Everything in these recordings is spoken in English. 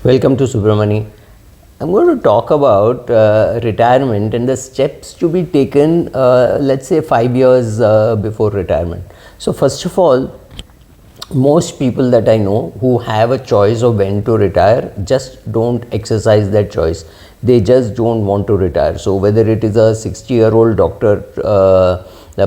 Welcome to Subramani. I'm going to talk about retirement and the steps to be taken, let's say 5 years before retirement. So, first of all, most people that I know who have a choice of when to retire just don't exercise that choice. They just don't want to retire. So, whether it is a 60-year-old doctor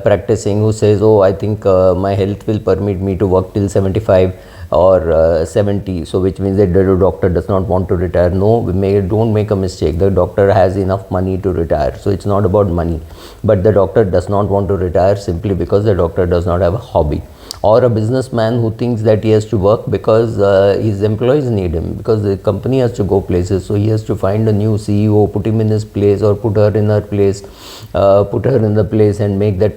practicing who says, oh, I think my health will permit me to work till 75 or 70, so which means that the doctor does not want to retire. No, don't make a mistake. The doctor has enough money to retire. So it's not about money, but the doctor does not want to retire simply because the doctor does not have a hobby. Or a businessman who thinks that he has to work because his employees need him, because the company has to go places, so he has to find a new CEO, put him in his place or put her in her place, put her in the place and make that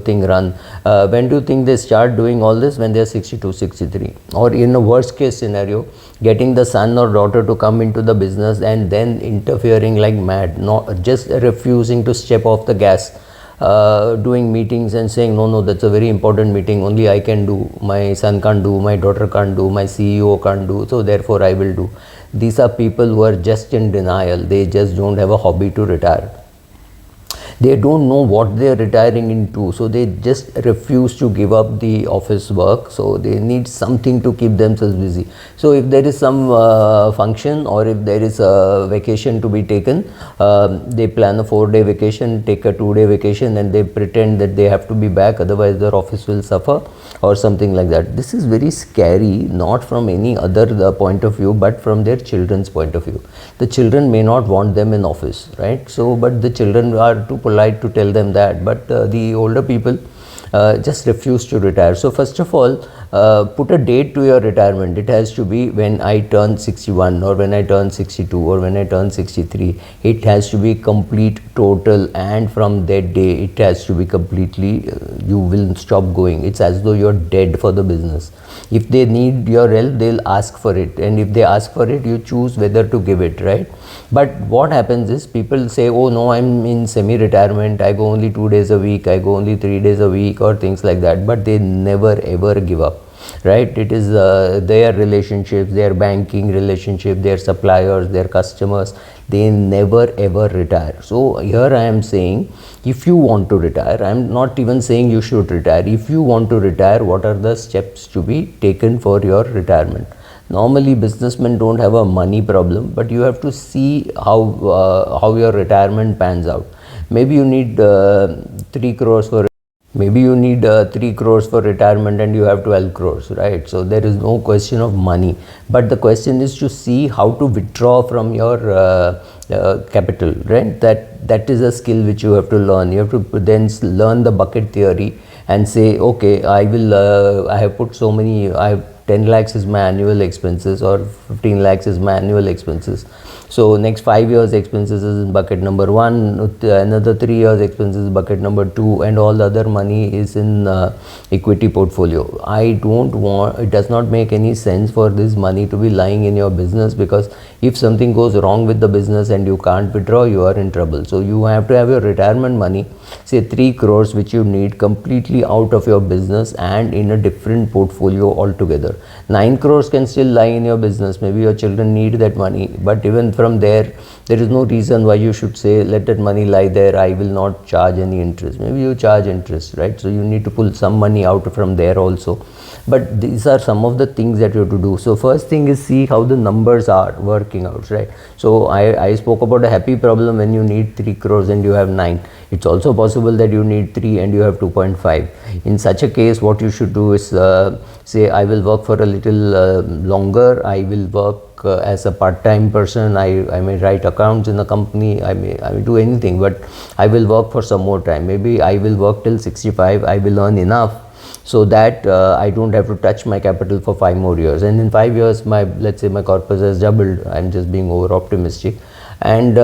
thing run. When do you think they start doing all this? When they are 62, 63, or in a worst case scenario, getting the son or daughter to come into the business and then interfering like mad, not just refusing to step off the gas. Doing meetings and saying, no, that's a very important meeting, only I can do, my son can't do, my daughter can't do, my CEO can't do, so therefore I will do. These are people who are just in denial. They just don't have a hobby to retire. They don't know what they are retiring into, so they just refuse to give up the office work. So they need something to keep themselves busy. So if there is some function, or if there is a vacation to be taken, they plan a 4-day vacation, take a 2-day vacation, and they pretend that they have to be back, otherwise their office will suffer or something like that. This is very scary, not from any other point of view, but from their children's point of view. The children may not want them in office, right? So but the children are too polite to tell them that, but the older people just refuse to retire. So first of all, put a date to your retirement. It has to be when I turn 61, or when I turn 62, or when I turn 63. It has to be complete, total, and from that day it has to be completely, you will stop going. It's as though you're dead for the business. If they need your help, they'll ask for it, and if they ask for it, you choose whether to give it, right? But what happens is, people say, oh no, I'm in semi-retirement, I go only 2 days a week, I go only 3 days a week, or things like that, but they never ever give up, right? It is their relationships, their banking relationship, their suppliers, their customers, they never ever retire. So here I am saying, if you want to retire, I am not even saying you should retire. If you want to retire, what are the steps to be taken for your retirement? Normally businessmen don't have a money problem, but you have to see how your retirement pans out. Maybe you need 3 crores for Maybe you need 3 crores for retirement and you have 12 crores, right? So there is no question of money, but the question is to see how to withdraw from your capital, right? That is a skill which you have to learn. You have to then learn the bucket theory and say, okay, I have put so many, 10 lakhs is my annual expenses, or 15 lakhs is my annual expenses. So next 5 years expenses is in bucket number 1, another 3 years expenses bucket number 2, and all the other money is in equity portfolio. It does not make any sense for this money to be lying in your business, because if something goes wrong with the business and you can't withdraw, you are in trouble. So you have to have your retirement money, say 3 crores, which you need, completely out of your business and in a different portfolio altogether. 9 crores can still lie in your business. Maybe your children need that money, but even from there is no reason why you should say, let that money lie there, I will not charge any interest. Maybe you charge interest, right? So you need to pull some money out from there also. But these are some of the things that you have to do. So first thing is, see how the numbers are working out, right? So I spoke about a happy problem when you need 3 crores and you have 9. It's also possible that you need 3 and you have 2.5. In such a case, what you should do is say, I will work for a little longer. I will work as a part-time person. I may write accounts in a company. I may do anything, but I will work for some more time. Maybe I will work till 65. I will earn enough so that I don't have to touch my capital for 5 more years. And in 5 years, let's say my corpus has doubled. I'm just being over optimistic. And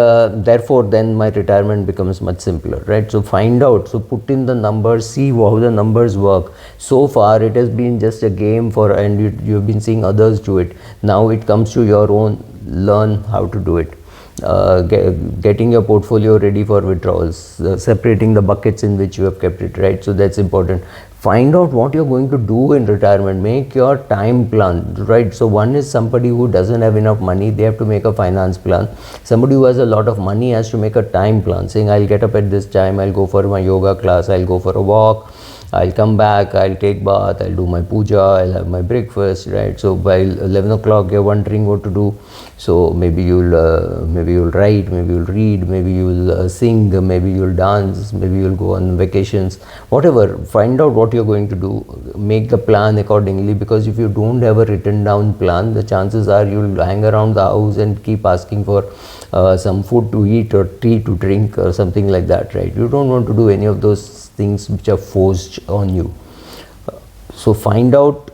therefore then my retirement becomes much simpler, right? So find out, so put in the numbers, see how the numbers work. So far it has been just a game and you've been seeing others do it. Now it comes to your own, learn how to do it. Getting your portfolio ready for withdrawals, separating the buckets in which you have kept it, right? So that's important. find out what you're going to do in retirement. Make your time plan, right? So one is somebody who doesn't have enough money, they have to make a finance plan. Somebody who has a lot of money has to make a time plan, saying I'll get up at this time, I'll go for my yoga class, I'll go for a walk, I'll come back, I'll take bath, I'll do my puja, I'll have my breakfast, right? So by 11 o'clock you're wondering what to do. So maybe you'll write, maybe you'll read, maybe you'll sing, maybe you'll dance, maybe you'll go on vacations, whatever. Find out what you're going to do, make the plan accordingly, because if you don't have a written down plan, the chances are you'll hang around the house and keep asking for some food to eat or tea to drink or something like that, right? You don't want to do any of those things which are forced on you. So find out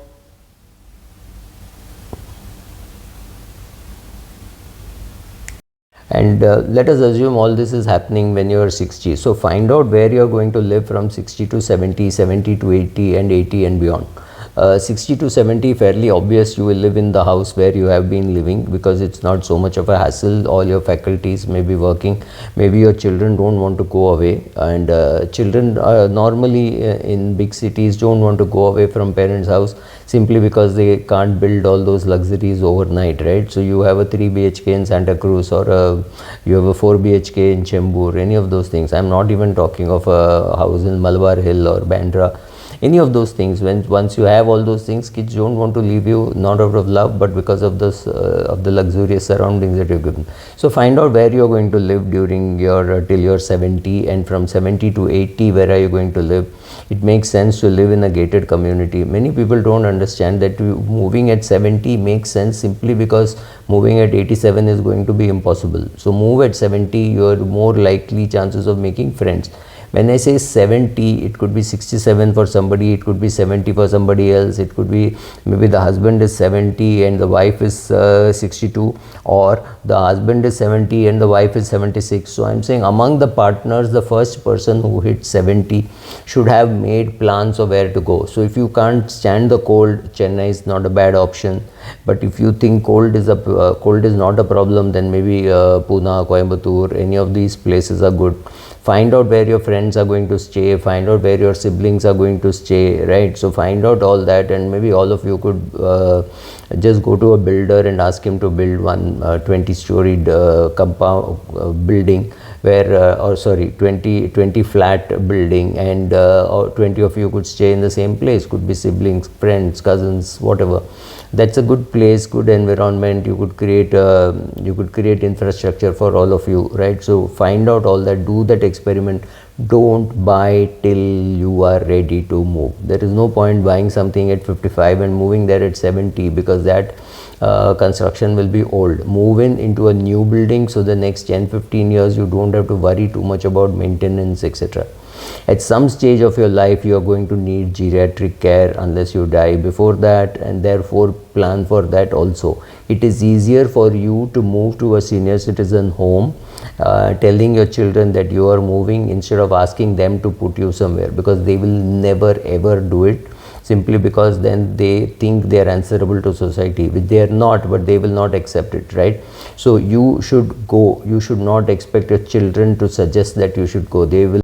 and let us assume all this is happening when you are 60. So find out where you are going to live from 60 to 70, 70 to 80 and 80 and beyond. 60 to 70, fairly obvious, you will live in the house where you have been living, because it's not so much of a hassle. All your faculties may be working, maybe your children don't want to go away, and children normally in big cities don't want to go away from parents' house simply because they can't build all those luxuries overnight, right? So you have a 3 BHK in Santa Cruz, or you have a 4 BHK in Chembur, any of those things. I'm not even talking of a house in Malabar Hill or Bandra. Any of those things, once you have all those things, kids don't want to leave you, not out of love, but because of this of the luxurious surroundings that you've given. So find out where you're going to live during your till you're 70, and from 70 to 80, where are you going to live? It makes sense to live in a gated community. Many people don't understand that moving at 70 makes sense simply because moving at 87 is going to be impossible. So move at 70, you're more likely chances of making friends. When I say 70, it could be 67 for somebody, it could be 70 for somebody else, it could be maybe the husband is 70 and the wife is 62, or the husband is 70 and the wife is 76. So I'm saying among the partners, the first person who hits 70 should have made plans of where to go. So if you can't stand the cold, Chennai is not a bad option. But if you think cold is not a problem, then maybe Pune, Coimbatore, any of these places are good. Find out where your friends are going to stay, find out where your siblings are going to stay, right? So find out all that, and maybe all of you could just go to a builder and ask him to build one 20-storied compound building, where 20 flat building, and or 20 of you could stay in the same place. Could be siblings, friends, cousins, whatever. That's a good place, good environment. You could create infrastructure for all of you, right? So find out all that, do that experiment. Don't buy till you are ready to move. There is no point buying something at 55 and moving there at 70, because that construction will be old. Move into a new building, so the next 10-15 years you don't have to worry too much about maintenance, etc. At some stage of your life, you are going to need geriatric care unless you die before that, and therefore plan for that also. It is easier for you to move to a senior citizen home, telling your children that you are moving, instead of asking them to put you somewhere, because they will never ever do it, simply because then they think they are answerable to society, which they are not, but they will not accept it, right? So you should go. You should not expect your children to suggest that you should go. They will.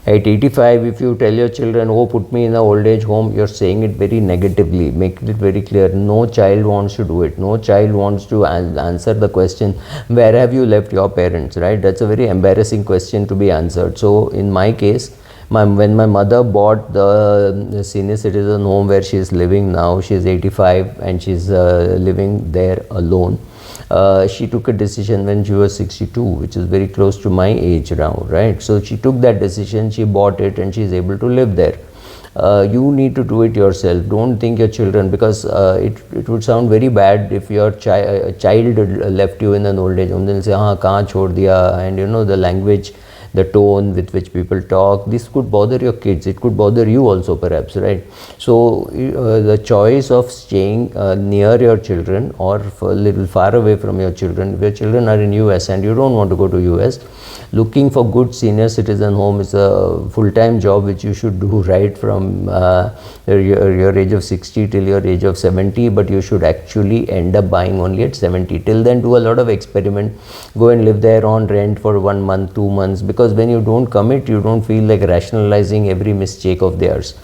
At 85, if you tell your children, oh, put me in an old age home, you're saying it very negatively. Make it very clear. No child wants to do it. No child wants to answer the question, where have you left your parents, right? That's a very embarrassing question to be answered. So in my case, when my mother bought the senior citizen home where she is living now, she is 85 and she's living there alone. She took a decision when she was 62, which is very close to my age now, right? So she took that decision, she bought it, and she is able to live there. You need to do it yourself. Don't think your children, because it would sound very bad if your child left you in an old age home. They'll say, "Haan, kahan chhod diya," and you know the language, the tone with which people talk. This could bother your kids. It could bother you also, perhaps, right? So the choice of staying near your children or a little far away from your children. If your children are in US and you don't want to go to US, looking for good senior citizen home is a full-time job which you should do right from your age of 60 till your age of 70, but you should actually end up buying only at 70. Till then, do a lot of experiment. Go and live there on rent for 1 month, 2 months, because when you don't commit, you don't feel like rationalizing every mistake of theirs.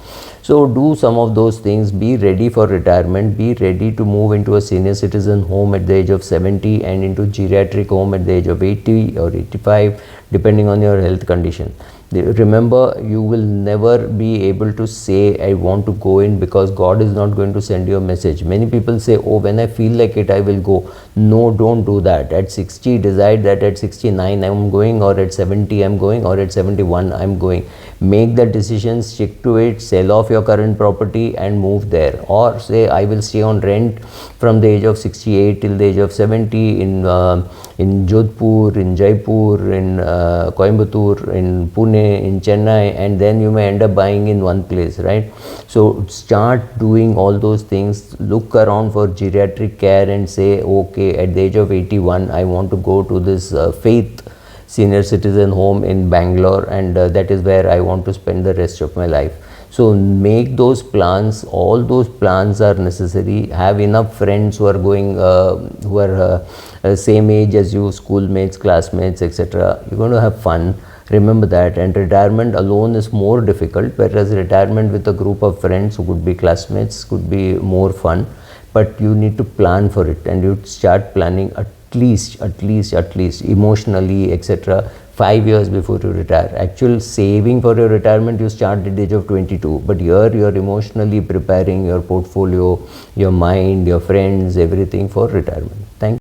So do some of those things, be ready for retirement, be ready to move into a senior citizen home at the age of 70 and into geriatric home at the age of 80 or 85, depending on your health condition. Remember, you will never be able to say, I want to go in, because God is not going to send you a message. Many people say, oh, when I feel like it, I will go. No, don't do that. At 60, decide that at 69 I'm going, or at 70 I'm going, or at 71 I'm going. Make the decision, stick to it, sell off your current property and move there. Or say, I will stay on rent from the age of 68 till the age of 70 in Jodhpur, in Jaipur, in Coimbatore, in Pune, in Chennai, and then you may end up buying in one place, right? So start doing all those things. Look around for geriatric care and say, okay, at the age of 81 I want to go to this Faith senior citizen home in Bangalore, and that is where I want to spend the rest of my life. So make those plans. All those plans are necessary. Have enough friends who are going, who are same age as you, schoolmates, classmates, etc. You're going to have fun. Remember that. And retirement alone is more difficult, whereas retirement with a group of friends who could be classmates could be more fun. But you need to plan for it, and you start planning at least emotionally, etc., 5 years before you retire. Actual saving for your retirement you start at the age of 22, but here you are emotionally preparing your portfolio, your mind, your friends, everything for retirement. Thank you.